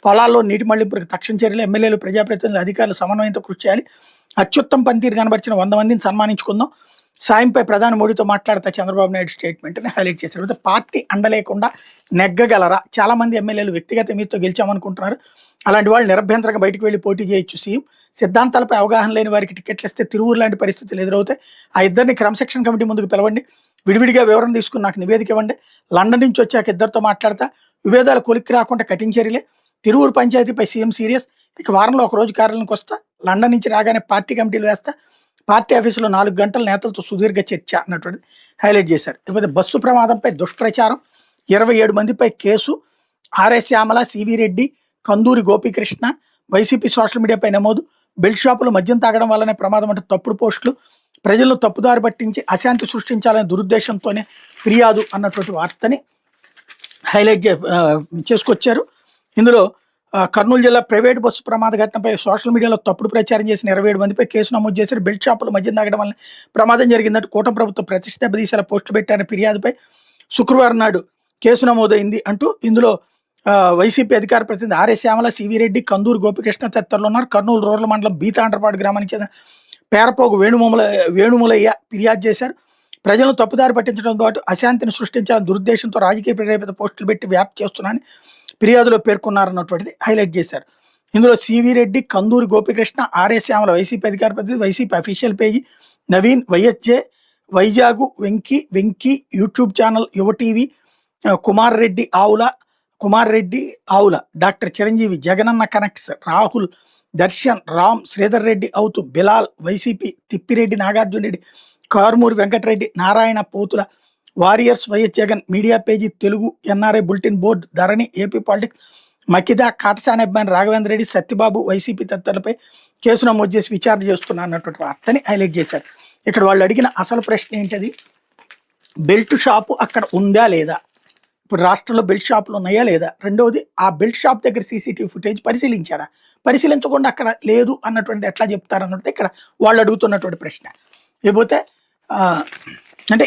పొలాల్లో నీటి మళ్లింపులకు తక్షణ చర్యలు, ఎమ్మెల్యేలు, ప్రజాప్రతినిధులు, అధికారులు సమన్వయంతో కృషి చేయాలి. అత్యుత్తమ పనితీరు కనబరిచిన 100 మందిని సన్మానించుకుందాం. సాయంపై ప్రధాని మోడీతో మాట్లాడతా చంద్రబాబు నాయుడు స్టేట్మెంట్ని హైలైట్ చేశారు. అయితే పార్టీ అండలేకుండా నెగ్గగలరా? చాలా మంది ఎమ్మెల్యేలు వ్యక్తిగత మీతో గెలిచామనుకుంటున్నారు. అలాంటి వాళ్ళు నిరభ్యంతరంగా బయటకు వెళ్ళి పోటీ చేయొచ్చు. సీఎం సిద్ధాంతాలపై అవగాహన లేని వారికి టికెట్లు ఇస్తే తిరువురు లాంటి పరిస్థితులు ఎదురవుతాయి. ఆ ఇద్దరిని క్రమశిక్షణ కమిటీ ముందుకు పిలవండి, విడివిడిగా వివరణ తీసుకుని నాకు నివేదిక ఇవ్వండి. లండన్ నుంచి వచ్చాక ఇద్దరితో మాట్లాడతా, విభేదాలు కొలిక్కి రాకుండా కఠిన చర్యలే. తిరువురు పంచాయతీపై సీఎం సీరియస్. ఇక వారంలో ఒక రోజు కార్యాలయానికి వస్తా, లండన్ నుంచి రాగానే పార్టీ కమిటీలు వేస్తా, పార్టీ ఆఫీసులో 4 గంటల నేతలతో సుదీర్ఘ చర్చ అన్నటువంటి హైలైట్ చేశారు. ఇకపోతే బస్సు ప్రమాదంపై దుష్ప్రచారం, 27 మందిపై case, RS Shyamala, CV Reddy, Kanduri Gopikrishna, YCP social మీడియాపై నమోదు. బెల్ట్ షాపులు మద్యం తాగడం వల్లనే ప్రమాదం అంటూ తప్పుడు పోస్టులు, ప్రజలను తప్పుదారి పట్టించి అశాంతి సృష్టించాలనే దురుద్దేశంతోనే ఫిర్యాదు అన్నటువంటి వార్తని హైలైట్ చేసుకొచ్చారు. ఇందులో కర్నూలు జిల్లా ప్రైవేట్ బస్సు ప్రమాద ఘటనపై సోషల్ మీడియాలో తప్పుడు ప్రచారం చేసిన 27 మందిపై కేసు నమోదు చేశారు. బెల్ట్ షాపులు మద్యం తాగడం వల్ల ప్రమాదం జరిగిందంటూ కూటమి ప్రభుత్వం ప్రతిష్ట దెబ్బతీసేలా పోస్టులు పెట్టారని ఫిర్యాదుపై శుక్రవారం నాడు కేసు నమోదైంది అంటూ ఇందులో వైసీపీ అధికార ప్రతినిధి ఆర్ఎస్ శ్యామల, సివి రెడ్డి, కందూరు గోపికృష్ణ తదితరులు ఉన్నారు. కర్నూలు రూరల్ మండలం బీతాండ్రపాడు గ్రామానికి చెందిన పేరపోగు వేణుములయ్య ఫిర్యాదు చేశారు. ప్రజలను తప్పుదారి పట్టించడం పాటు అశాంతిని సృష్టించాలని దురుద్దేశంతో రాజకీయ ప్రేరేపిత పోస్టులు పెట్టి వ్యాప్తి చేస్తున్నారని ఫిర్యాదులో పేర్కొన్నారన్నటువంటిది హైలైట్ చేశారు. ఇందులో సివి రెడ్డి, కందూరి గోపికృష్ణ, ఆర్ఎస్ శ్యామల వైసీపీ అధికార ప్రతినిధి, YCP official page, Naveen, YSJ, Vizag Venky, YouTube channel Yuva TV, Kumar Reddy Avula, doctor Chiranjeevi, జగనన్న కనెక్ట్స్, రాహుల్, దర్శన్, రామ్, శ్రీధర్ రెడ్డి అవుతు, Bilal, YCP Thippireddy, Nagarjuna Reddy, Karumuri Venkatareddy, Narayana, Pothula, warriors, YS Jagan, media page, Telugu, NRI bulletin board, Dharani, AP politics, మకిదా, కాటసాని అభిమాని రాఘవేంద్ర రెడ్డి, సత్యబాబు, వైసీపీ తదితరులపై కేసు నమోదు చేసి విచారణ చేస్తున్నా అన్నటువంటి వార్తని హైలైట్ చేశారు. ఇక్కడ వాళ్ళు అడిగిన అసలు ప్రశ్న ఏంటది? బెల్ట్ షాపు అక్కడ ఉందా లేదా? ఇప్పుడు రాష్ట్రంలో బెల్ట్ షాపులు ఉన్నాయా లేదా? రెండవది, ఆ బెల్ట్ షాప్ దగ్గర సీసీటీవీ ఫుటేజ్ పరిశీలించారా? పరిశీలించకుండా అక్కడ లేదు అన్నటువంటిది ఎట్లా చెప్తారన్నట్టు ఇక్కడ వాళ్ళు అడుగుతున్నటువంటి ప్రశ్న. లేకపోతే అంటే